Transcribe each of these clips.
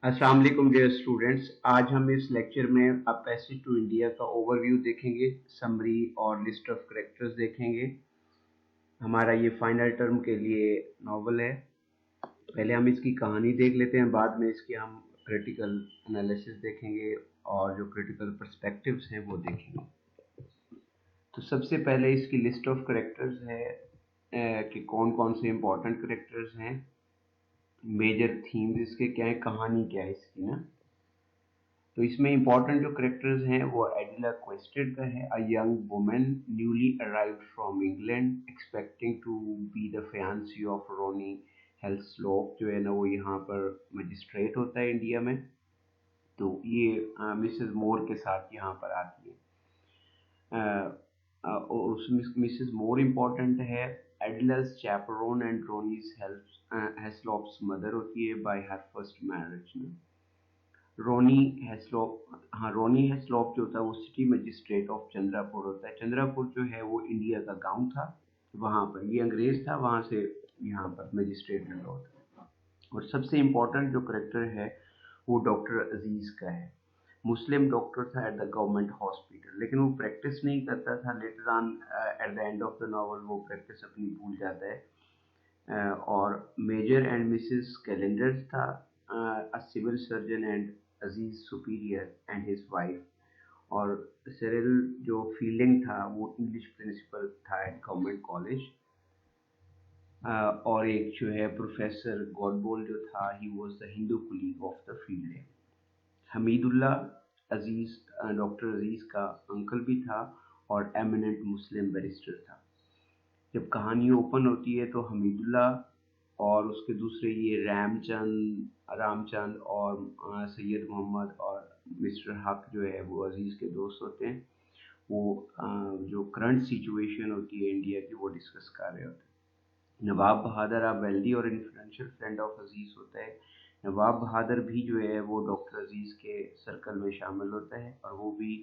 अस्सलाम वालेकुम dear students. आज हम इस लेक्चर में अ पैसेज टू इंडिया का ओवरव्यू देखेंगे, समरी और लिस्ट ऑफ कैरेक्टर्स देखेंगे। हमारा ये फाइनल टर्म के लिए नॉवल है। पहले हम इसकी कहानी देख लेते हैं, बाद में इसकी हम क्रिटिकल एनालिसिस देखेंगे और जो क्रिटिकल पर्सपेक्टिव्स हैं वो देखेंगे। तो सबसे पहले इसकी लिस्ट ऑफ कैरेक्टर्स है कि कौन कौन से इम्पोर्टेंट कैरेक्टर्स हैं, मेजर थीम्स इसके क्या है, कहानी क्या है इसकी ना। तो इसमें इंपॉर्टेंट जो करेक्टर्स हैं वो एडिला क्वेस्टेड का है, a young woman newly arrived from England expecting to be the fiancee of Ronny Heaslop, जो है ना वो यहाँ पर मजिस्ट्रेट होता है इंडिया में। तो ये मिसेस मोर के साथ यहाँ पर आती है। और उसमें मिसेस मोर इम्पॉर्टेंट है, एडिला's chaperone एंड रोनी's हेल्सलोप्स मदर होती है बाय हर फर्स्ट मैरिज ना। रोनी हेस्लॉप, हाँ रोनी हेस्लॉप जो था वो सिटी मजिस्ट्रेट ऑफ चंद्रापुर होता है। चंद्रापुर जो है वो इंडिया का गांव था, वहाँ पर ये अंग्रेज था, वहाँ से यहाँ पर मजिस्ट्रेट लगा होता है। और सबसे इम्पोर्टेंट जो करेक्टर है वो डॉक्टर अजीज का है। मुस्लिम डॉक्टर था एट द गवर्नमेंट हॉस्पिटल, लेकिन वो प्रैक्टिस नहीं करता था। Later on at the end of the novel वो प्रैक्टिस अपनी भूल जाता है। और मेजर एंड मिसेस कैलेंडर था, a civil surgeon and Aziz superior and his wife. और सिरिल जो फील्डिंग था वो इंग्लिश प्रिंसिपल था एट गवर्नमेंट कॉलेज। और एक जो है प्रोफेसर गॉडबोल जो था, he was the Hindu colleague of the field. Hamidullah Aziz doctor Aziz का अंकल भी था और एमिनेंट मुस्लिम बैरिस्टर था। जब कहानी ओपन होती है तो हमीदुल्ला और उसके दूसरे ये रामचंद और सैयद मोहम्मद और मिस्टर हक जो है वो अजीज़ के दोस्त होते हैं। वो जो करंट सिचुएशन होती है इंडिया की वो डिस्कस कर रहे होते हैं। नवाब बहादुर अ वेल्दी और इन्फ्लुएंशियल फ्रेंड ऑफ अजीज़ होता है। नवाब बहादुर भी जो है वो डॉक्टर अजीज़ के सर्कल में शामिल होता है और वो भी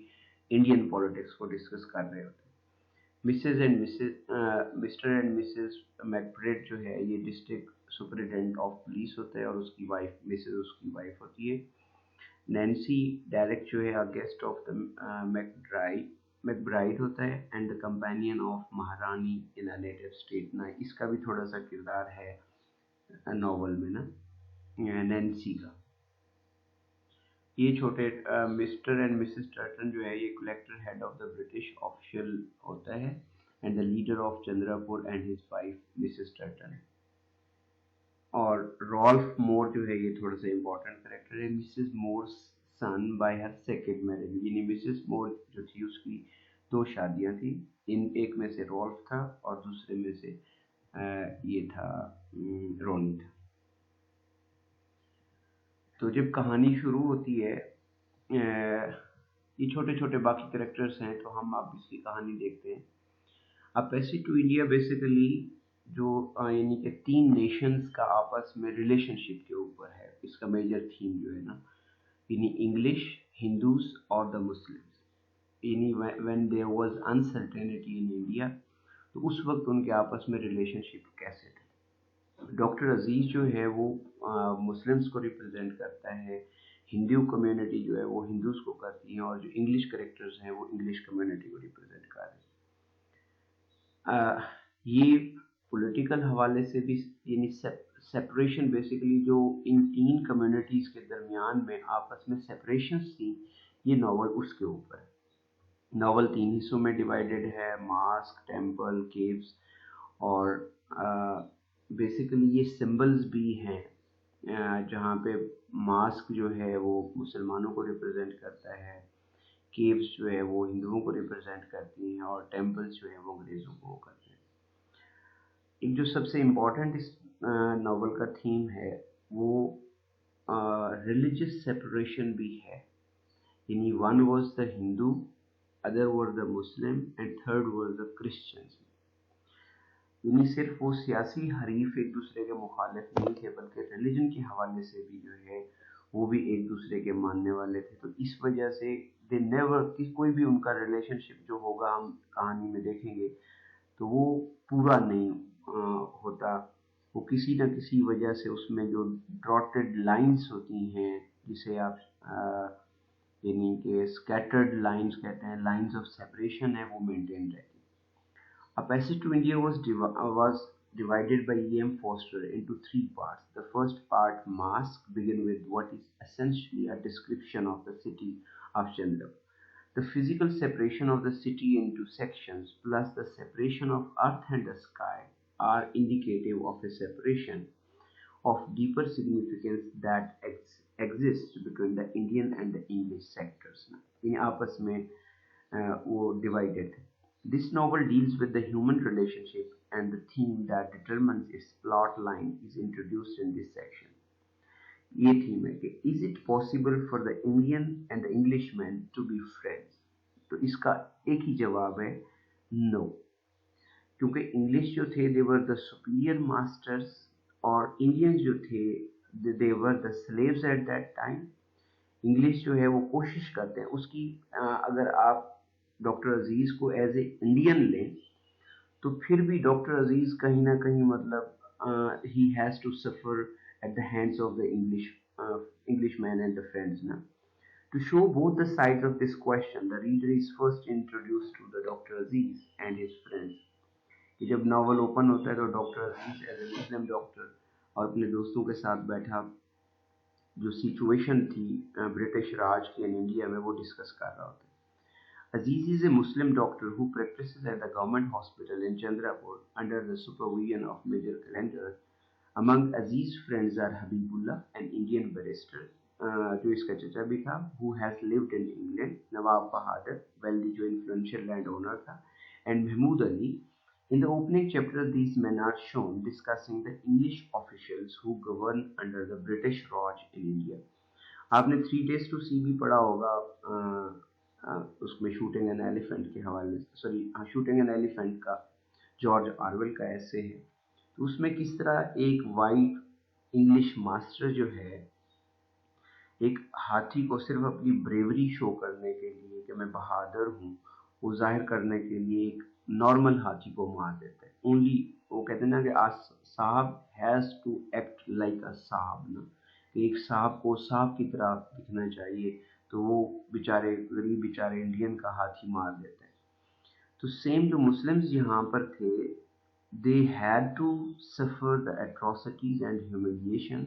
इंडियन पॉलिटिक्स को डिस्कस कर रहे होते हैं। मिस्टर एंड मिसेस मैकब्रेड जो है ये डिस्ट्रिक्ट सुपरिटेंडेंट ऑफ पुलिस होता है और उसकी वाइफ मिसेस उसकी वाइफ होती है। नैन्सी डायरेक्ट जो है गेस्ट ऑफ द मैकब्राइड होता है एंड द कंपेनियन ऑफ महारानी इन अ नेटिव स्टेट ना। इसका भी थोड़ा सा किरदार है नॉवल में ना, नैन्सी का। ये छोटे मिस्टर एंड मिसेस टर्टन जो है ये collector head of the British official होता है and the leader of Chandrapore and his wife Mrs Turton. और रॉल्फ मोर जो है ये थोड़ा सा इम्पोर्टेंट करेक्टर है, Mrs Moore son by her second marriage. यानी मिसेस मोर जो थी उसकी दो शादियां थी, इन एक में से रॉल्फ था और दूसरे में से ये था रोनी था। तो जब कहानी शुरू होती है, ये छोटे छोटे बाकी करेक्टर्स हैं तो हम अब इसकी कहानी देखते हैं। अब पैसेज टू इंडिया बेसिकली जो यानी कि तीन नेशंस का आपस में रिलेशनशिप के ऊपर है। इसका मेजर थीम जो है ना, यानी इंग्लिश, हिंदूज और द मुस्लिम्स। यानी when there was uncertainty in India, तो उस वक्त उनके आपस में रिलेशनशिप कैसे थे। डॉक्टर अजीज जो है वो मुस्लिम्स को रिप्रेजेंट करता है, हिंदू कम्युनिटी जो है वो हिंदूज को करती है, और जो इंग्लिश करेक्टर्स हैं वो इंग्लिश कम्युनिटी को रिप्रेजेंट कर रहे हैं। ये पॉलिटिकल हवाले से भी, यानी सेपरेशन बेसिकली जो इन तीन कम्युनिटीज के दरमियान में आपस में सेपरेशंस थी, ये नॉवल उसके ऊपर है। नॉवल तीन हिस्सों में डिवाइडेड है, मास्क, टेम्पल, केव्स। और बेसिकली ये सिंबल्स भी हैं, जहाँ पे मास्क जो है वो मुसलमानों को रिप्रेजेंट करता है, केव्स जो है वो हिंदुओं को रिप्रेजेंट करती हैं, और टेम्पल्स जो है वो अंग्रेज़ों को करते हैं। एक जो सबसे इम्पोर्टेंट इस नॉवल का थीम है वो रिलीजियस सेपरेशन भी है। यानी one was the Hindu, other were the Muslim and third were the Christians. यानी सिर्फ वो सियासी हरीफ एक दूसरे के मुखालिफ नहीं थे, बल्कि रिलीजन के हवाले से भी जो है वो भी एक दूसरे के मानने वाले थे। तो इस वजह से दे नेवर, कोई भी उनका रिलेशनशिप जो होगा हम कहानी में देखेंगे तो वो पूरा नहीं होता। वो किसी न किसी वजह से उसमें जो ड्रॉटेड लाइंस होती हैं, जिसे आप यानी कि स्कैटर्ड लाइंस कहते हैं, लाइंस ऑफ सेपरेशन है, वो मेंटेन रहती है। A Passage to India was divided by E.M. Foster into three parts. The first part, Mask, begin with what is essentially a description of the city of Chandrapur. The physical separation of the city into sections plus the separation of earth and the sky are indicative of a separation of deeper significance that exists between the Indian and the English sectors. इन आपस में वो divided थे. This novel deals with the human relationship and the theme that determines its plot line is introduced in this section. ये theme है कि is it possible for the Indian and the Englishman to be friends? तो इसका एक ही जवाब है no, क्योंकि English जो थे they were the superior masters और इंडियंस जो थे they were the slaves at that time. English जो है वो कोशिश करते हैं उसकी अगर आप डॉक्टर अजीज़ को एज ए इंडियन लें तो फिर भी डॉक्टर अजीज़ कहीं ना कहीं मतलब ही has to suffer at the hands of the Englishman and the friends. Na? To show both the sides of this question, the reader is first introduced to the Dr. Aziz and his friends. कि जब novel open होता है तो doctor Aziz as a Muslim doctor और अपने दोस्तों के साथ बैठा जो सिचुएशन थी ब्रिटिश राज की इन इंडिया में वो डिस्कस कर रहा होता है। Aziz is a Muslim doctor who practices at the government hospital in Chandrapur under the supervision of Major Calendar. Among Aziz's friends are Habibullah, an Indian barrister, जो इसका चचा भी था, who has lived in England, Nawab Bahadur, wealthy जो influential landowner था, and Mahmood Ali. In the opening chapter, these men are shown discussing the English officials who govern under the British Raj in India. आपने 3 Days to See भी पढ़ा होगा, उसमें shooting an elephant के हवाले से, shooting an elephant का George Orwell का ऐसे है, तो उसमें किस तरह एक वाइट इंग्लिश मास्टर जो है एक हाथी को सिर्फ अपनी ब्रेवरी शो करने के लिए कि मैं बहादुर हूँ वो जाहिर करने के लिए एक नॉर्मल हाथी को मार देता है। ओनली वो कहते हैं ना कि sahib has to act like a sahib ना, कि एक साहब को साहब की तरह दिखना चाहिए, तो वो बेचारे गरीब बेचारे इंडियन का हाथी मार देते हैं। तो सेम जो मुस्लिम्स यहाँ पर थे they had to suffer the atrocities and humiliation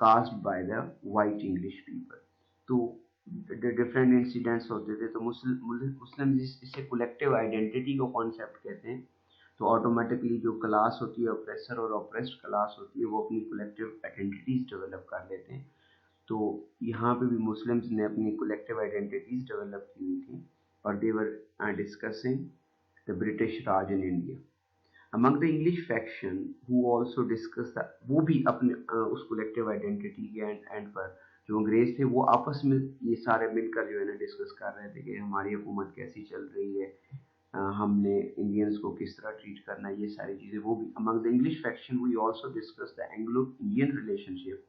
caused by the white English people. तो डिफरेंट इंसिडेंट्स होते थे, तो मुस्लिम इसे कलेक्टिव आइडेंटिटी को कॉन्सेप्ट कहते हैं। तो ऑटोमेटिकली जो क्लास होती है ऑप्रेसर और ऑप्रेस्ड क्लास होती है वो अपनी कलेक्टिव आइडेंटिटीज डेवलप कर लेते हैं। तो यहाँ पे भी मुस्लिम्स ने अपनी कलेक्टिव आइडेंटिटीज डेवलप की हुई थी और they were discussing the British Raj in India. Among the English faction who also discussed वो भी अपने उस collective identity के एंड पर जो अंग्रेज थे वो आपस में ये सारे मिलकर जो है ना डिस्कस कर रहे थे कि हमारी हुकूमत कैसी चल रही है, हमने इंडियंस को किस तरह ट्रीट करना है, ये सारी चीज़ें वो भी। Among the English faction we also discussed the Anglo-Indian relationship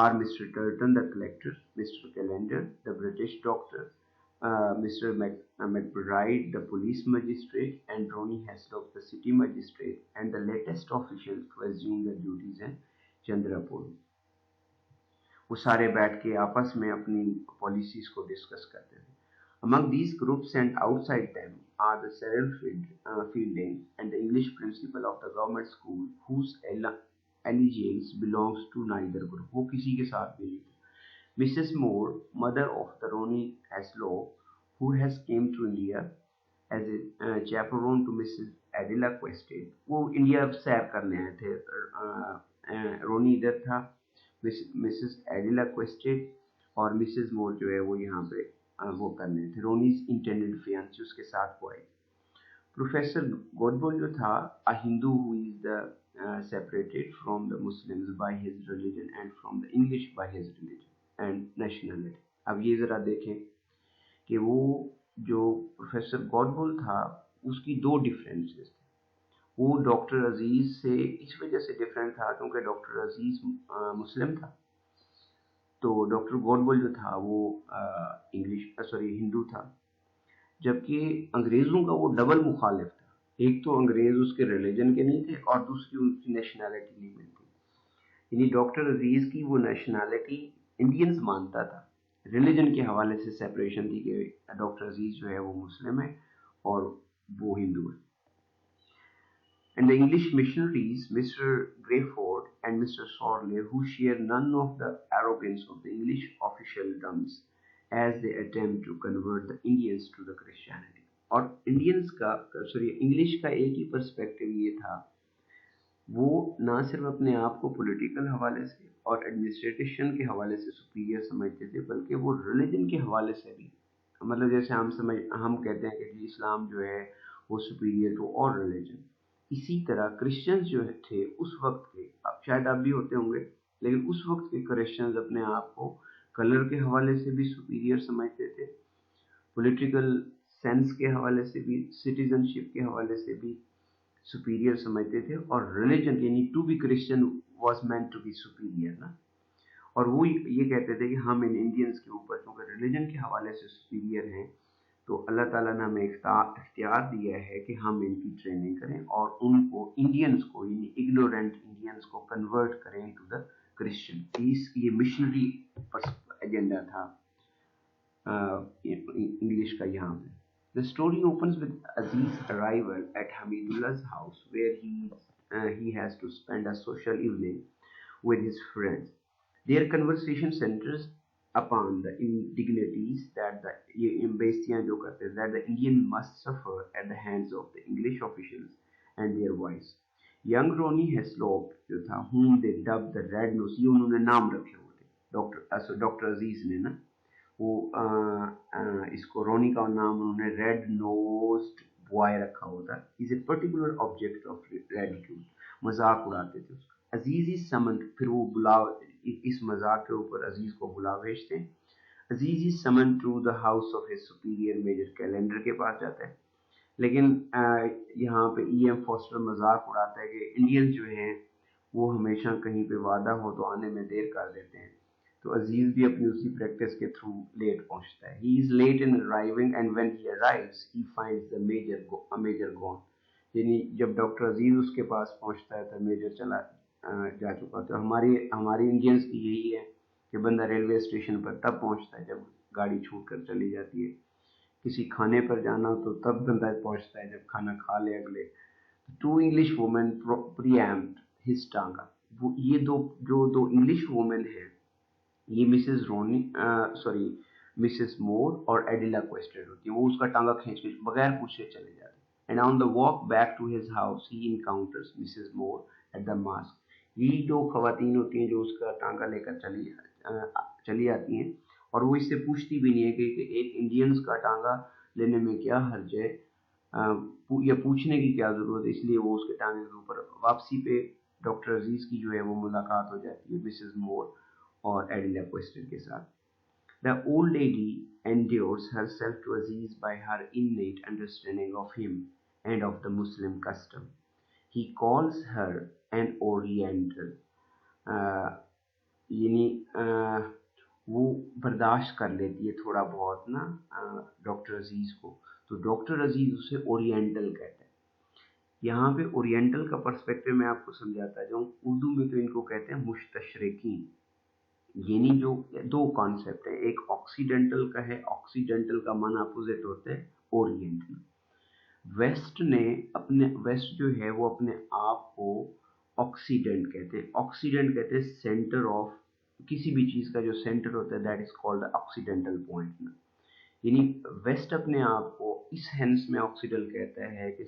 are Mr. Turton the collector, Mr. Calendar the British doctor, Mr. McBride, the police magistrate, and Ronnie Haslop, the city magistrate, and the latest officials to assume the duties in Chandrapur. वो सारे बैठ के आपस में अपनी policies को discuss करते थे। Among these groups and outside them are the Cyril Fielding and the English principal of the government school, whose allegiance belongs to neither group. वो किसी के साथ भी नहीं थे। Mrs. Moore, mother of the Ronnie Haslop, who has came to India as a chaperone to Mrs. Adela Quested, वो India सैर करने आए थे। रोनी इधर था, मिसेस एडिला क्वेस्टेड और मिसेस मोर जो है वो यहाँ पे वो करने थे। रोनीज इंटेंडेड फियांसी उसके साथ वो आई। प्रोफेसर गोडबोल जो था a Hindu who is the separated from the Muslims by his religion and from the English by his religion and nationality. अब ये ज़रा देखें कि वो जो प्रोफेसर गॉडबोल था उसकी दो डिफरेंसेस थे। वो डॉक्टर अजीज़ से इस वजह से डिफरेंट था क्योंकि डॉक्टर अजीज़ मुस्लिम था, तो डॉक्टर गॉडबोल जो था वो हिंदू था, जबकि अंग्रेज़ों का वो डबल मुखालिफ था। एक तो अंग्रेज़ उसके रिलीजन के नहीं थे और दूसरी उनकी नेशनैलिटी नहीं मिलती। यानी डॉक्टर अजीज की वो नेशनैलिटी इंडियंस मानता था, रिलीजन के हवाले से सेपरेशन थी कि डॉक्टर अजीज जो है वो मुस्लिम है और वो हिंदू है। And the English missionaries, Mr. Greyford and Mr. Sorley, who share none of the arrogance of the English officialdoms as they attempt to convert the Indians to the Christianity. और इंग्लिश का एक ही पर्सपेक्टिव ये था, वो ना सिर्फ अपने आप को पॉलिटिकल हवाले से और एडमिनिस्ट्रेशन के हवाले से सुपीरियर समझते थे, बल्कि वो रिलीजन के हवाले से भी, मतलब जैसे हम कहते हैं कि इस्लाम जो है वो सुपीरियर टू और रिलीजन, इसी तरह क्रिश्चियंस जो थे उस वक्त के, अब शायद आप भी होते होंगे, लेकिन उस वक्त के क्रिश्चियंस अपने आप को कलर के हवाले से भी सुपीरियर समझते थे, पॉलिटिकल सेंस के हवाले से भी, सिटीजनशिप के हवाले से भी सुपीरियर समझते थे, और रिलीजन यानी to be Christian was meant to be superior ना। और वो ये कहते थे कि हम इन इंडियंस के ऊपर क्योंकि रिलीजन के हवाले से सुपीरियर हैं, तो अल्लाह ताला ने हमें इख्तियार दिया है कि हम इनकी ट्रेनिंग करें और उनको इंडियंस को यानी इग्नोरेंट इंडियंस को कन्वर्ट करें टू द क्रिश्चियन। ये मिशनरी एजेंडा था इंग्लिश का यहाँ पे। The story opens with Aziz's arrival at Hamidullah's house, where he has to spend a social evening with his friends. Their conversation centers upon the indignities that the Indian must suffer at the hands of the English officials and their wives. Young Ronnie Heslop जो था, whom they dubbed the Red Nose, ये उन्होंने नाम रखे हुए थे doctor अजीज ने ना, वो इसको रोनी का नाम उन्होंने रेड नोज्ड बॉय रखा हुआ था। Is a particular object of ridicule, मजाक उड़ाते थे उसका। अजीज इज समन्ड, फिर वो बुलाव, इस मजाक के ऊपर अजीज को बुला भेजते हैं। Aziz is summoned to the house of his superior major Callendar के पास जाता है, लेकिन यहाँ पे E.M. फॉस्टर मजाक उड़ाता है कि इंडियंस जो हैं वो हमेशा कहीं पे वादा हो तो आने में देर कर देते हैं, तो अजीज भी अपनी उसी प्रैक्टिस के थ्रू लेट पहुंचता है। He is late in arriving and when he arrives he finds the major gone, यानी जब डॉक्टर अजीज उसके पास पहुंचता है तो मेजर चला जा चुका। तो हमारी इंडियंस की यही है कि बंदा रेलवे स्टेशन पर तब पहुंचता है जब गाड़ी छूट कर चली जाती है, किसी खाने पर जाना हो तो तब बंदा पहुंचता है जब खाना खा ले अगले। Two English women preempt his tonga, वो ये दो इंग्लिश वुमेन हैं, ये मिसेस मोर और एडिला क्वेस्टेड होती है, वो उसका टांगा खींच के बगैर पूछे चले जाते हैं। And on the walk back to his house he encounters Mrs Moore at the mosque, ये दो खवातीन होती हैं जो उसका टांगा लेकर चली आती हैं, और वो इससे पूछती भी नहीं है कि एक इंडियंस का टांगा लेने में क्या हर्ज है, या पूछने की क्या जरूरत है। इसलिए वो उसके टांगे के ऊपर वापसी पे डॉक्टर अजीज की जो है वो मुलाकात हो जाती है मिसेस मोर और एडिला क्वेस्टेड के साथ। The old lady endures herself to Aziz by her innate understanding of him and of the Muslim custom. He calls her an Oriental. यानी वो बर्दाश्त कर लेती है थोड़ा बहुत ना डॉक्टर अजीज को, तो डॉक्टर अजीज उसे ओरिएंटल कहते हैं। यहाँ पे ओरिएंटल का पर्सपेक्टिव मैं आपको समझाता जाऊँ। उर्दू में तो इनको कहते हैं मुश्तशरिकीन, यानी जो दो कॉन्सेप्ट है, एक ऑक्सीडेंटल का है, ऑक्सीडेंटल का मन अपोजिट होता है ओरिएंटल। वेस्ट जो है वो अपने आप को ऑक्सीडेंट कहते हैं। ऑक्सीडेंट कहते हैं सेंटर ऑफ किसी भी चीज का जो सेंटर होता है, that is called occidental point. यानी वेस्ट अपने आप को इस सेंस में ऑक्सीडेंटल कहता है कि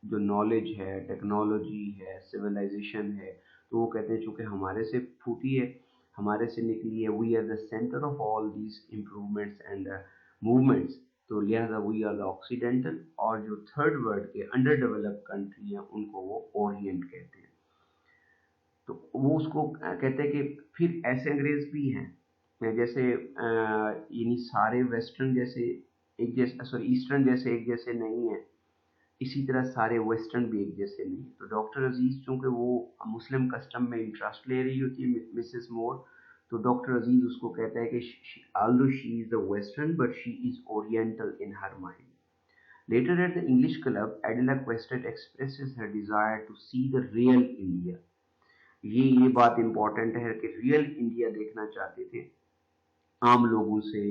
जो नॉलेज है, टेक्नोलॉजी है, सिविलाइजेशन है, तो वो कहते हैं चूंकि हमारे से फूटी है, हमारे से निकली है, we are the centre of all these improvements and movements, तो लिहाजा वी आर द ऑक्सीडेंटल। और जो थर्ड वर्ल्ड के अंडर डेवलप्ड कंट्री हैं उनको वो ओरिएंट कहते हैं। तो वो उसको कहते हैं कि फिर ऐसे अंग्रेज भी हैं जैसे यानी सारे वेस्टर्न जैसे एक जैसे ईस्टर्न जैसे एक जैसे नहीं है, इसी तरह सारे वेस्टर्न भी एक जैसे नहीं। तो डॉक्टर अजीज चूंकि वो मुस्लिम कस्टम में इंटरेस्ट ले रही होती है मिसेस मोर, तो डॉक्टर अजीज उसको कहता है कि although she is the western but she is oriental in her mind. Later at the English club, Adela Quested expresses her desire to see the real India. ये बात इम्पोर्टेंट है कि रियल इंडिया देखना चाहते थे, आम लोगों से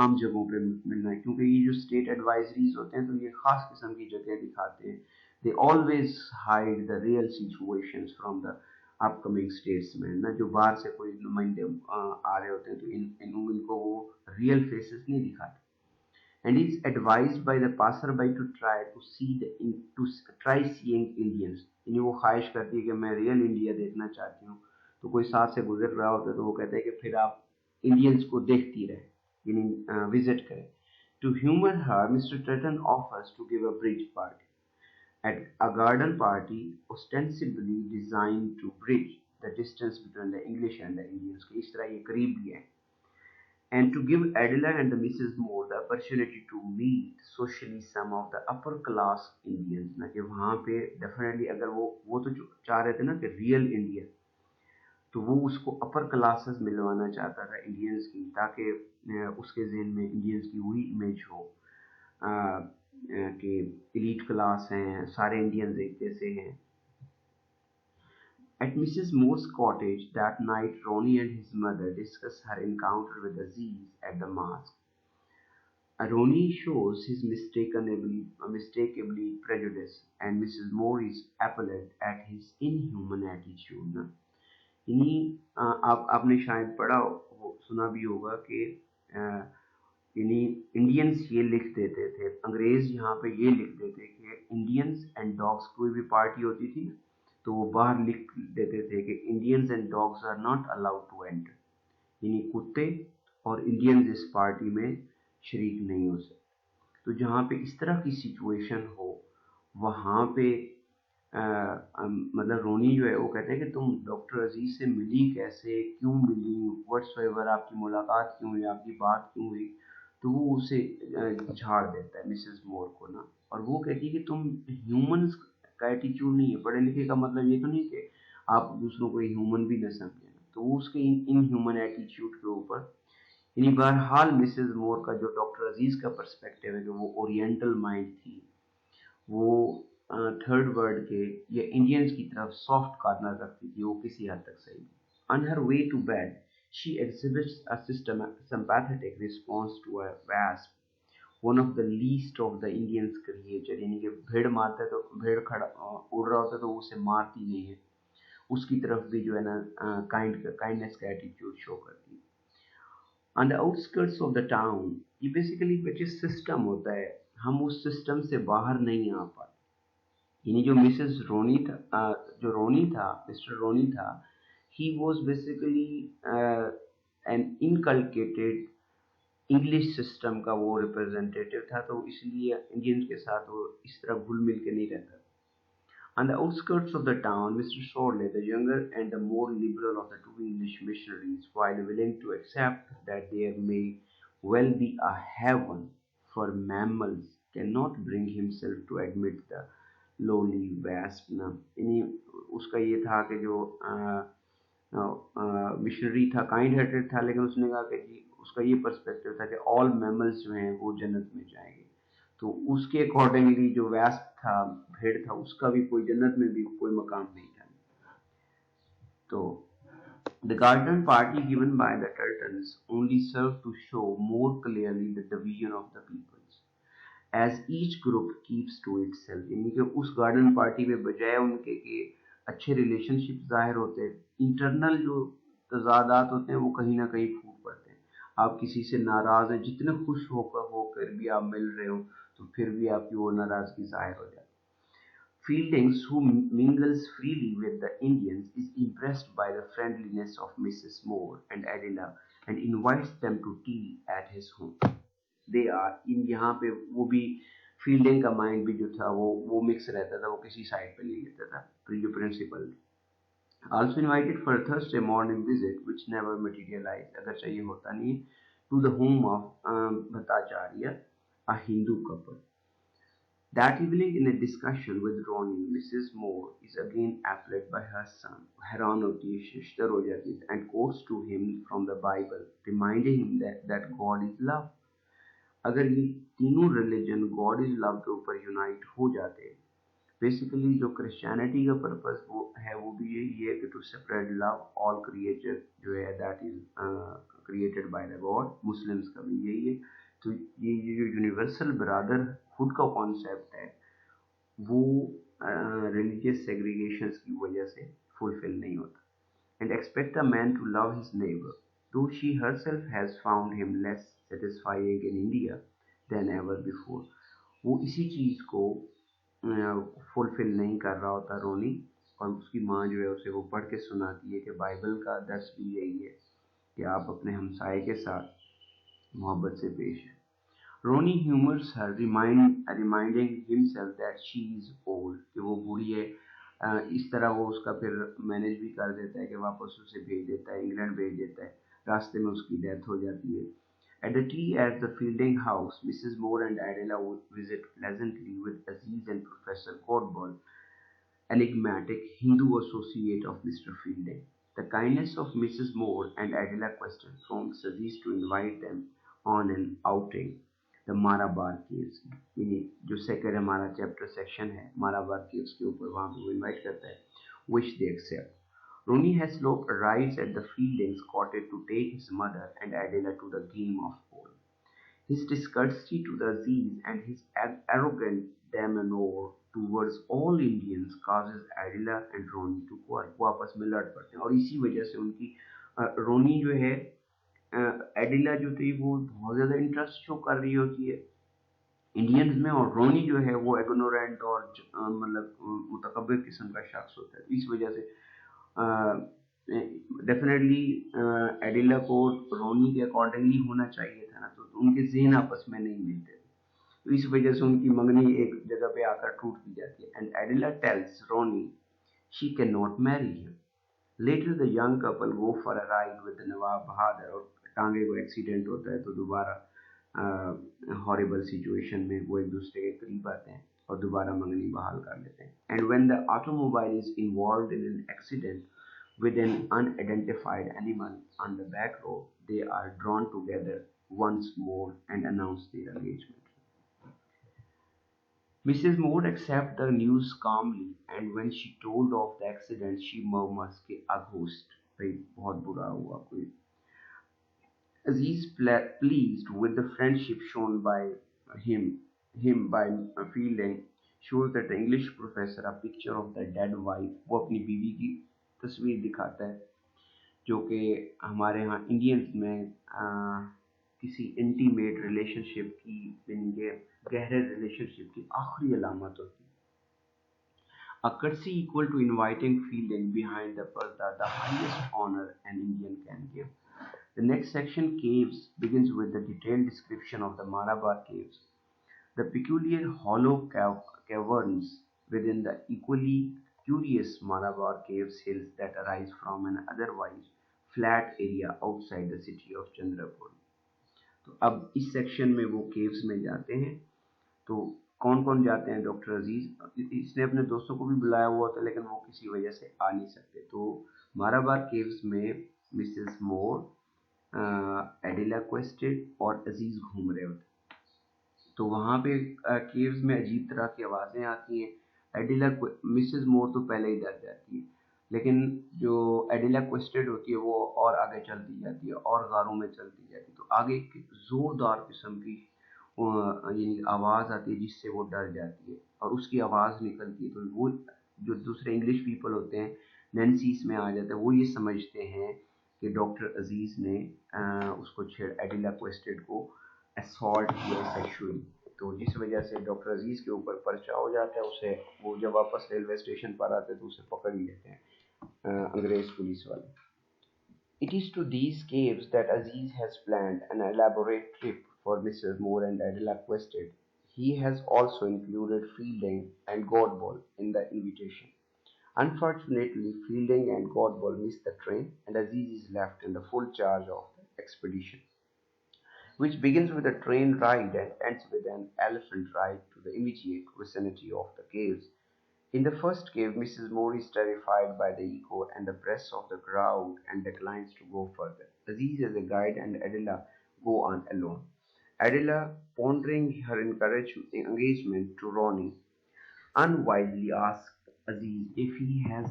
आम जगहों पे मिलना है, क्योंकि ये जो स्टेट एडवाइजरीज होते हैं तो ये खास किस्म की जगह दिखाते हैं। They always hide the real situations from the upcoming statesman ना, जो बाहर से कोई नुमाइंदे आ रहे होते हैं तो इनको वो रियल फेसेस नहीं दिखाते। And is advised by the passerby to try seeing Indians। इन्हें वो ख्वाहिश करती है कि मैं रियल इंडिया देखना चाहती हूँ, तो कोई साथ से गुजर रहा होता है तो वो कहता है कि फिर आप इंडियंस को देखती रहे, यानी विजिट करें। To humor her, Mr. Tutton offers to give a bridge party at a garden party ostensibly designed to bridge the distance between the English and the Indians। कि इस तरह ये करीब भी है, and to give Adela and the Mrs. Moore the opportunity to meet socially some of the upper class Indians। ना कि वहाँ पे डेफिनेटली अगर वो तो चाह रहे थे ना कि रियल इंडिया, तो वो उसको अपर क्लासेस मिलवाना चाहता था इंडियंस की, ताकि उसके जहन में इंडियंस की वही इमेज हो कि एलीट क्लास हैं, सारे इंडियंस एक जैसे हैं। At Mrs. Moore's cottage that night, Ronnie and his mother discuss her encounter with Aziz at the mosque. Ronnie shows his mistakeably prejudice, and Mrs. Moore is appalled at his inhuman attitude। ना इन्हीं आपने शायद पढ़ा सुना भी होगा कि यानी इंडियंस ये लिख देते थे, अंग्रेज यहाँ पे ये लिख देते कि इंडियंस एंड डॉग्स, कोई भी पार्टी होती थी तो वो बाहर लिख देते थे कि Indians and dogs are not allowed to enter, यानी कुत्ते और इंडियंस इस पार्टी में शरीक नहीं हो सकते। तो जहाँ पे इस तरह की सिचुएशन हो वहाँ पे मतलब रोनी जो है वो कहते हैं कि तुम डॉक्टर अजीज से मिली कैसे, क्यों मिली, व्हाट्सएवर आपकी मुलाकात क्यों हुई, आपकी बात क्यों हुई। तो वो उसे झाड़ देता है मिसेस मोर को ना, और वो कहती है कि तुम ह्यूमंस का एटीट्यूड नहीं है, पढ़े लिखे का मतलब ये तो नहीं कि आप दूसरों को ह्यूमन भी न समझें। तो वो उसके इन ह्यूमन एटीट्यूड के ऊपर, यानी बहरहाल मिसेस मोर का जो डॉक्टर अजीज का पर्सपेक्टिव है कि वो ओरिएंटल माइंड थी, वो थर्ड वर्ल्ड के या इंडियंस की तरफ सॉफ्ट कॉर्नर रखती थी, वो किसी हद तक सही। On her way to bed she exhibits a sympathetic response to a wasp, one of the least of the Indians creature। यानी कि भेड़ मारता है तो भेड़ खड़ा उड़ रहा होता है तो वो उसे मारती नहीं है, उसकी तरफ भी जो है ना काइंडनेस का एटीट्यूड शो करती है। On the outskirts of the town, ये बेसिकली जो सिस्टम होता है हम उस सिस्टम से बाहर नहीं आ पाते। यानी जो मिसेस रोनी था, जो रोनी था, मिस्टर रोनी था, he was basically an inculcated English system का वो रिप्रेजेंटेटिव था, तो इसलिए इंडियंस के साथ वो इस तरह घुल मिल के नहीं रहता। On the outskirts of the town, Mr. Sorley, the younger and the more liberal of the two English missionaries, while willing to accept that there may well be a heaven for mammals, cannot bring himself to admit the lowly wasp। ना यानी उसका ये था कि जो missionary था kind hearted था, लेकिन उसने कहा कि जी उसका ये पर्सपेक्टिव था कि ऑल मैमल्स जो हैं वो जन्नत में जाएंगे, तो उसके अकॉर्डिंगली जो वैस्प था, भेड़ था, उसका भी कोई जन्नत में भी कोई मकाम नहीं था। तो the garden party given by the Turtons only served to show more clearly the division of the peoples as each group keeps to itself। यानी कि उस गार्डन पार्टी में बजाय उनके कि अच्छे रिलेशनशिप जाहिर होते हैं, इंटरनल जो तजादात होते हैं वो कहीं ना कहीं फूट पड़ते हैं। आप किसी से नाराज हैं, जितने खुश होकर भी आप मिल रहे हो तो फिर भी आपकी वो नाराजगी जाहिर हो जाती है। Fieldings, who mingles freely with the Indians, is impressed by the friendliness of Mrs. Moore and Adela and invites them to tea at his home। They are in यहाँ पे वो भी फील्डिंग का माइंड भी जो था वो मिक्स रहता था, वो किसी साइड पे नहीं लेता था जो principal. Also invited for a Thursday morning visit which never materialized, अगर चाहिए होता नहीं, to the home of Bhattacharya, a Hindu couple। That evening, in a discussion with Ronnie, Mrs. Moore is again appalled by her son, हैरान होती है sister हो जाती है, and quotes to him from the Bible, reminding him that God is love। अगर ये तीनों religion God is love के ऊपर यूनाइट हो जाते बेसिकली जो क्रिश्चियनिटी का पर्पस वो भी यही है कि to separate love all creature जो है that is created by the god. Muslims का भी यही है। तो ये जो यूनिवर्सल ब्रदरहुड का कॉन्सेप्ट है वो रिलीजियस सेग्रीगेशंस की वजह से फुलफिल नहीं होता। And expect a man to love his neighbor, though she herself has found him less satisfying in India than ever before। वो इसी चीज को फुलफिल नहीं कर रहा होता रोनी, और उसकी माँ जो है उसे वो पढ़ के सुनाती है कि बाइबल का दर्स भी यही है कि आप अपने हमसाए के साथ मोहब्बत से पेश हैं। रोनी humors her, reminding himself that she is old, कि वो बूढ़ी है। इस तरह वो उसका फिर मैनेज भी कर देता है कि वापस उसे भेज देता है, इंग्लैंड भेज देता है। रास्ते में उसकी डेथ हो जाती है। At the tea at the Fielding house, Mrs. Moore and Adela would visit pleasantly with Aziz and Professor Courtball, enigmatic Hindu associate of Mr. Fielding. The kindness of Mrs. Moore and Adela Queston prompted Aziz to invite them on an outing, the Marabar Caves। यानी जो second हमारा chapter section है Marabar caves के ऊपर, वहाँ पे वो invite करता है, which they accept। Rooney Haslope arrives at the Fieldings' cottage to take his mother and Adela to the game of polo। His discourtesy to the Aziz and his arrogant demeanor towards all Indians causes Adela and Ronnie to quarrel। वो आपस में लड़ पड़ते हैं और इसी वजह से उनकी रोनी जो है एडिला जो थी वो बहुत ज़्यादा इंटरेस्ट शो कर रही होती है इंडियंस में, और रोनी जो है वो इग्नोरेंट और मतलब मुतकब्बिर किस्म का शख्स होता है। इस वजह से डेफिनेटली एडिला को रोनी के अकॉर्डिंगली होना चाहिए था ना, तो उनके ज़हन आपस में नहीं मिलते थे। तो इस वजह से उनकी मंगनी एक जगह पे आकर टूट दी जाती है। And Adela tells Ronny she can not marry him. Later the young couple go for a ride with Nawab Bahadur, और टांगे को एक्सीडेंट होता है तो दोबारा हॉरिबल सिचुएशन में वो एक दूसरे के करीब आते हैं और दोबारा मंगनी बहाल कर लेते हैं। And when the automobile is involved in an accident with an unidentified animal on the back road, they are drawn together once more and announce their engagement। Mrs. Moore accepts the news calmly, and when she told of the accident, she murmurs कि अघोस्ट भाई बहुत बुरा हुआ कोई। Aziz, pleased with the friendship shown by him by Fielding, shows that the English professor a picture of the dead wife। वो अपनी बीवी की तस्वीर दिखाता है जो कि हमारे यहाँ इंडियंस में किसी इंटीमेट रिलेशनशिप की, इनके गहरे रिलेशनशिप की आखिरी अलामत होती है। A courtesy equal to inviting Fielding behind the parda, the highest honor an Indian can give। The next section, Caves, begins with the detailed description of the Malabar caves. The peculiar hollow caverns within the equally curious Malabar caves hills that arise from an otherwise flat area outside the city of Chandrapur। तो अब इस section में वो caves में जाते हैं। तो कौन कौन जाते हैं? डॉक्टर अजीज, इसने अपने दोस्तों को भी बुलाया हुआ था लेकिन वो किसी वजह से आ नहीं सकते। तो माराबार केव्स में मिसेस मोर, एडिला क्वेस्टेड और अजीज घूम रहे होते। तो वहाँ पे केव्स में अजीब तरह की आवाज़ें आती हैं। एडिला मिसेस मोर तो पहले ही डर जाती है, लेकिन जो एडिला क्वेस्टेड होती है वो और आगे चलती जाती है और गारों में चलती जाती है। तो आगे एक ज़ोरदार किस्म की यानी आवाज़ आती है जिससे वो डर जाती है और उसकी आवाज़ निकलती है। तो वो जो दूसरे इंग्लिश पीपल होते हैं नैन्सी इसमें आ जाता है। वो ये समझते हैं कि डॉक्टर अजीज़ ने उसको एडिला क्वेस्टेड को असॉल्ट किया सेक्सुअली। तो जिस वजह से डॉक्टर अजीज़ के ऊपर पर्चा हो जाता है। उसे वो जब वापस रेलवे स्टेशन पर आते हैं तो उसे पकड़ ही लेते हैं अंग्रेज़ पुलिस वाले। It is to these caves that Aziz has planned an elaborate trip for Mrs. Moore and Adela Quested। He has also included Fielding and Godball in the invitation। Unfortunately, Fielding and Godball miss the train, and Aziz is left in the full charge of the expedition, which begins with a train ride and ends with an elephant ride to the immediate vicinity of the caves। In the first cave, Mrs. Moore is terrified by the echo and the press of the crowd and declines to go further। Aziz as a guide and Adela go on alone। Adela, pondering her engagement to Ronnie, unwisely asked Aziz if he has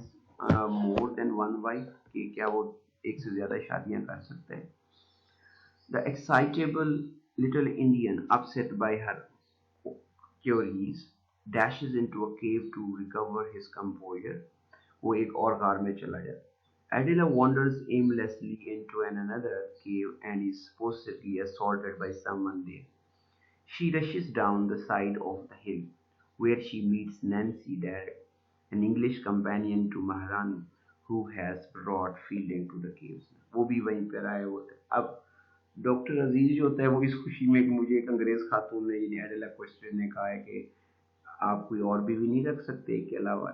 more than one wife, कि क्या वो एक से ज्यादा शादियां कर सकते हैं. The excitable little Indian, upset by her queries, dashes into a cave to recover his composure. वो एक और कार में चला जाता. Adela wanders aimlessly into another cave and is supposedly assaulted by someone there. She rushes down the side of the hill, where she meets Nancy Derrick, an English companion to Maharani, who has brought Fielding to the caves. वो भी वहीं पर आए होते हैं. अब doctor अजीज जो होता है वो इस खुशी में कि मुझे एक अंग्रेज खातून ने यानी एडेला क्वेश्चन ने कहा है कि आप कोई और बीवी नहीं रख सकते के अलावा,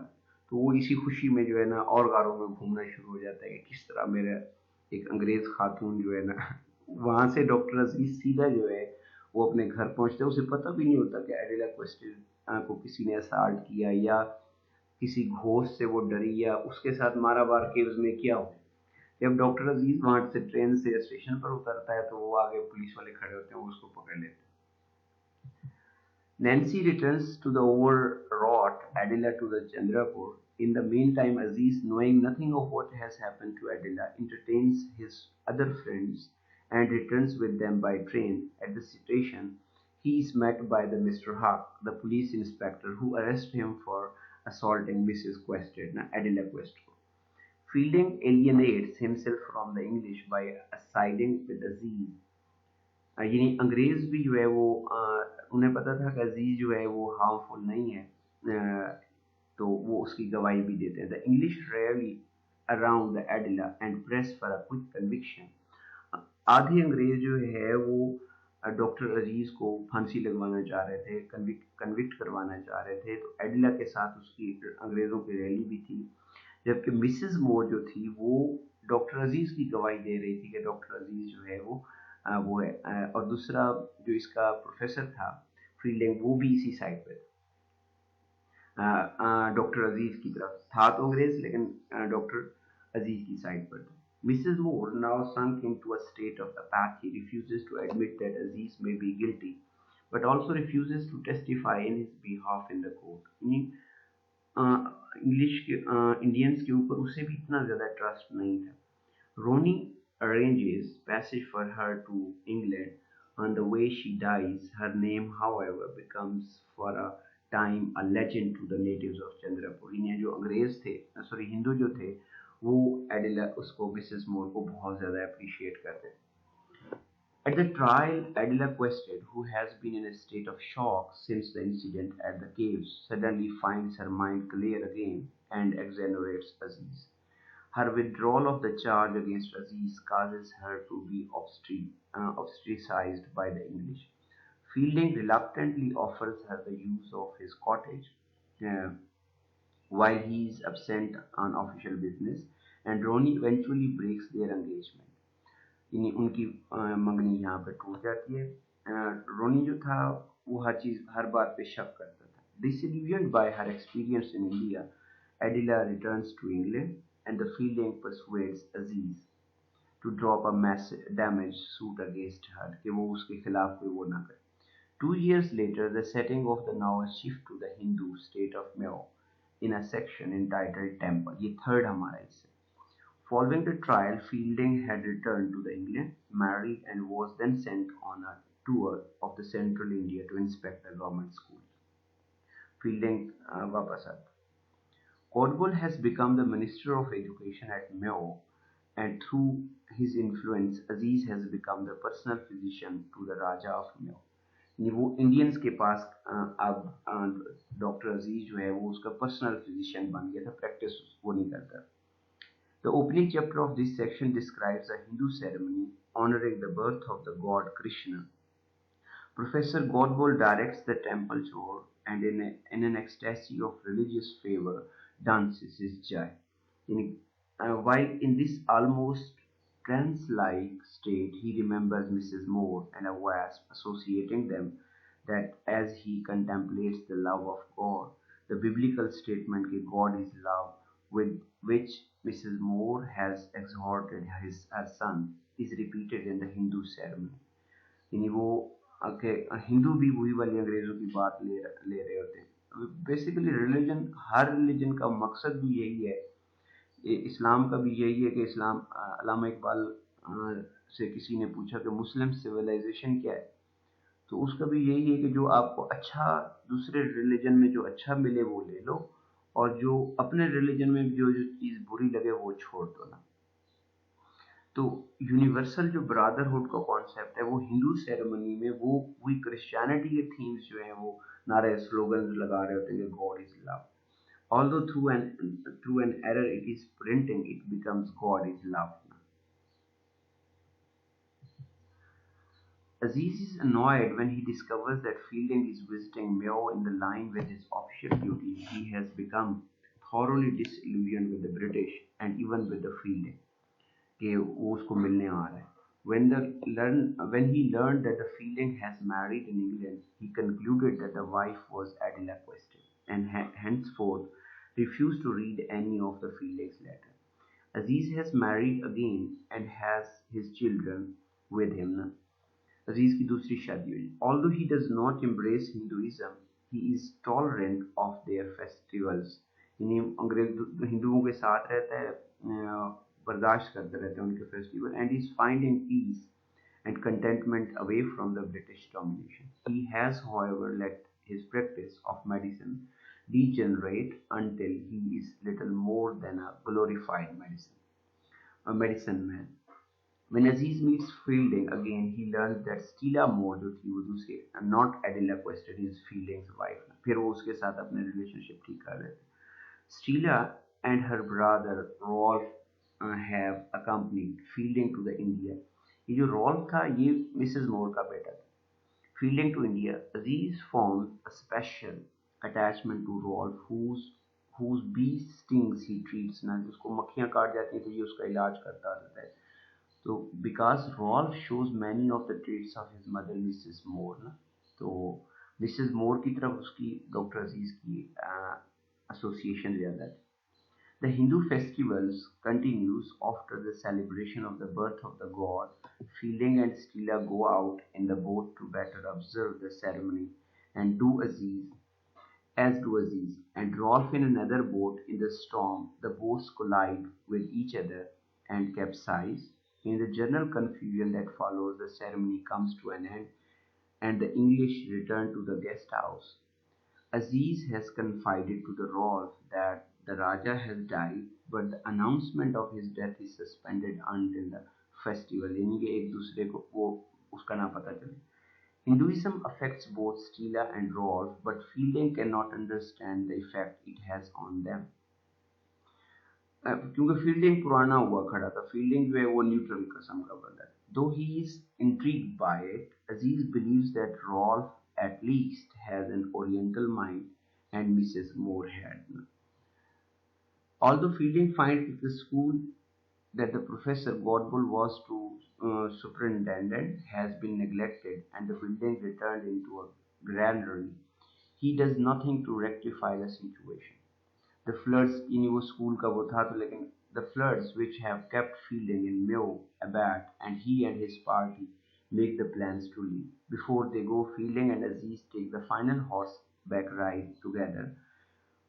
तो वो इसी खुशी में जो है ना और गारों में घूमना शुरू हो जाता है कि किस तरह मेरा एक अंग्रेज खातून जो है ना. वहां से डॉक्टर अजीज सीधा जो है वो अपने घर पहुंचते हैं. उसे पता भी नहीं होता कि एडिला क्वेश्चन को किसी ने असाल्ट किया या किसी घोष से वो डरी या उसके साथ मारा बार केव्स में क्या हो. जब डॉक्टर अजीज वहां से ट्रेन से स्टेशन पर उतरता है तो वो आगे पुलिस वाले खड़े होते हैं, वो उसको पकड़ लेते हैं. Nancy returns to the overwrought Adela to the Chandrapur. In the meantime, Aziz, knowing nothing of what has happened to Adela, entertains his other friends and returns with them by train. At the station, he is met by the Mr. Huck, the police inspector, who arrests him for assaulting Mrs. Quested, Adela Questford. Fielding alienates himself from the English by siding with Aziz. यानी अंग्रेज भी जो है वो उन्हें पता था कि अजीज जो है वो हार्मफुल नहीं है, तो वो उसकी गवाही भी देते हैं. The English rarely around the Adela and press for a quick conviction. आधे अंग्रेज जो है वो डॉक्टर अजीज को फांसी लगवाना चाह रहे थे, कन्विक्ट करवाना चाह रहे थे. तो एडिला के साथ उसकी अंग्रेजों की रैली भी थी, जबकि मिसेस मोर जो थी वो डॉक्टर अजीज की गवाही दे रही थी कि डॉक्टर अजीज जो है वो है. और दूसरा जो इसका प्रोफेसर था फील्डिंग, वो भी इसी साइड पे डॉक्टर अजीज की तरफ था. तो अंग्रेज लेकिन डॉक्टर अजीज की साइड पर था. Mrs. Moore, now sunk into a state of apathy, refuses to admit that Aziz may be guilty, but also refuses to testify in his behalf in the court. English के Indians के ऊपर उसे भी इतना ज्यादा trust नहीं था. रोनी arranges passage for her to England. On the way she dies, her name, however, becomes for a time a legend to the natives of Chandrapur. इन्हें जो अंग्रेज थे, सॉरी हिंदू जो थे, वो एडिला उसको मिसेस मोर को बहुत ज़्यादा अप्रिशिएट करते थे. At the trial, Adela Quested, who has been in a state of shock since the incident at the caves, suddenly finds her mind clear again and exonerates Aziz. Her withdrawal of the charge against Aziz causes her to be ostracized by the English. Fielding reluctantly offers her the use of his cottage uh, while he is absent on official business, and Ronnie eventually breaks their engagement. यानी उनकी मंगनी यहाँ पे टूट जाती है. रोनी जो था वो हर चीज हर बात पे शक करता था. Disillusioned by her experience in India, Adela returns to England, and the Fielding persuades Aziz to drop a massive damage suit against her, कि वो उसके खिलाफ कोई वो ना करे. 2 years later, the setting of the novel shift to the Hindu state of Mayo in a section entitled Temple. ये third हमारा हिस्सा. Following the trial, Fielding had returned to the England, married, and was then sent on a tour of the central India to inspect the government schools. Fielding वापस आता. Caldwell has become the Minister of Education at Mayo, and through his influence, Aziz has become the personal physician to the Raja of Mayo. वो Indians के पास अब doctor अजीज जो है वो उसका personal physician बन गया था, प्रैक्टिस वो नहीं करता. The opening chapter of this section describes a Hindu ceremony honoring the birth of the god Krishna. Professor Godbole directs the temple tour and in an ecstasy of religious fervor dances his jai. While in this almost trance-like state, he remembers Mrs. Moore and a wasp, associating them that as he contemplates the love of God, the biblical statement that God is love, with which Mrs. Moore has exhorted her son, is repeated in the Hindu ceremony. यानी वो हिंदू भी वही वाली अंग्रेजों की बात ले रहे होते हैं. बेसिकली रिलीजन, हर रिलीजन का मकसद भी यही है। इस्लाम का भी यही है कि इस्लाम, अल्लामा इकबाल से किसी ने पूछा कि मुस्लिम सिविलाइजेशन क्या है, तो उसका भी यही है कि जो आपको अच्छा दूसरे रिलीजन में जो अच्छा मिले वो ले लो, और जो अपने रिलीजन में जो जो चीज़ बुरी लगे वो छोड़ दो ना। तो यूनिवर्सल जो ब्रदरहुड का कॉन्सेप्ट है वो हिंदू सेरेमनी में, वो वही क्रिश्चियनिटी के थीम्स जो हैं वो नारे स्लोगन लगा रहे होते हैं कि God is love, although through an error it is printing, it becomes God is love. Aziz is annoyed when he discovers that Fielding is visiting Mayo in the line with his official duties. He has become thoroughly disillusioned with the British and even with the Fielding कि वो उसको मिलने आ रहा है. When he learned that the Fielding has married in England, he concluded that the wife was Adela Quested and henceforth refused to read any of the Fielding's letter. Aziz has married again and has his children with him. अजीज की दूसरी शादी हुई. Although he does not embrace Hinduism, he is tolerant of their festivals. यानी अंग्रेज हिंदुओं के साथ रहता है, बर्दाश्त करता रहता है उनके festival, and is finding peace and contentment away from the British domination. He has, however, let his practice of medicine degenerate until he is little more than a glorified medicine man. When Aziz meets Fielding again, he learns that Stella Moore जो थी वो दूसरी, not Adela Quested, his Fielding's wife. फिर वो उसके साथ अपने relationship ठीक कर रहे थे. Stella and her brother Rolf have accompanied Fielding to the India. ये जो Rolf था ये मिसेस मोर का बेटा था. Fielding to India, Aziz forms a special attachment to Rolf, whose bee stings he treats. ना उसको मक्खियाँ काट जाती हैं तो ये उसका इलाज करता रहता है. तो because Rolf shows many of the traits of his mother Mrs. Moore ना, तो मिसेस मोर की तरफ उसकी डॉक्टर अजीज की एसोसिएशन ज़्यादा है. The Hindu festivals continues after the celebration of the birth of the god. Fielding and Stella go out in the boat to better observe the ceremony, and do Aziz, and Rolf in another boat in the storm. The boats collide with each other and capsize. In the general confusion that follows, the ceremony comes to an end, and the English return to the guest house. Aziz has confided to the Rolf that the Raja has died, but the announcement of his death is suspended until the festival. यानी कि एक दूसरे को वो उसका ना पता चले. Hinduism affects both Stella and Rolf, but Fielding cannot understand the effect it has on them. क्योंकि फील्डिंग पुराना हुआ खड़ा था, फील्डिंग जो है वो न्यूट्रल किस्म का बंदा है. Though he is intrigued by it, Aziz believes that Rolf at least has an oriental mind and Mrs. Moore had none. Although Fielding finds that the school that the Professor Godbull was to superintendent has been neglected and the building returned into a granary, he does nothing to rectify the situation. The floods in वो school का वो था, तो लेकिन the floods which have kept Fielding in Mayo abat, and he and his party make the plans to leave. Before they go, Fielding and Aziz take the final horseback ride together.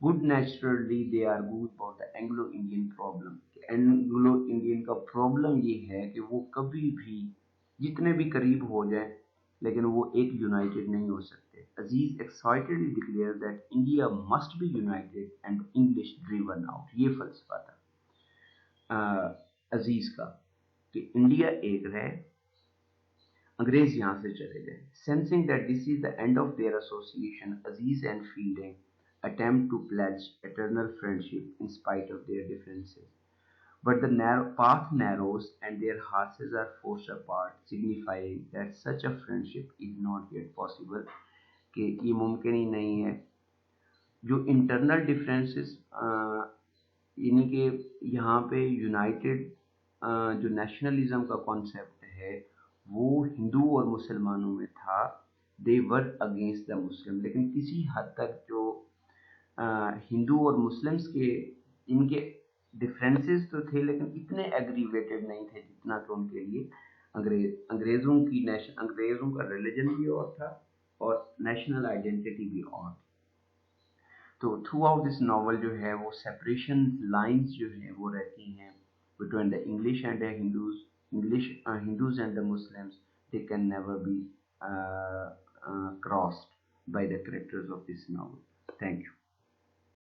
Good naturally they argue about the Anglo-Indian problem. Anglo-Indian का problem ये है कि वो कभी भी जितने भी करीब हो जाए लेकिन वो एक यूनाइटेड नहीं हो सकते. Aziz excitedly declare that India must be united and English driven out. ये फलसफा था अजीज का कि इंडिया एक रहे, अंग्रेज यहाँ से चले जाए. Sensing that this is the end of their association, Aziz and fielding attempt to pledge eternal friendship in spite of their differences. But the path narrows and their hearts are forced apart, signifying that such a friendship is not yet possible. कि ये मुमकिन ही नहीं है. जो internal differences यानी कि यहाँ पे यूनाइटेड जो नेशनलिज्म का कॉन्सेप्ट है वो हिंदू और मुसलमानों में था. दे वर अगेंस्ट द मुस्लिम, लेकिन किसी हद तक जो हिंदू और मुस्लिम्स के इनके डिफरेंसेस तो थे लेकिन इतने एग्रीवेटेड नहीं थे जितना कि उनके लिए अंग्रेज़ों का रिलीजन भी और था और नेशनल आइडेंटिटी भी और थी. तो थ्रू आउट दिस नॉवल जो है वो सेपरेशन लाइंस जो है वो रहती हैं between the English and the Hindus, English Hindus and the Muslims, they can never be crossed by the characters of this novel. Thank you.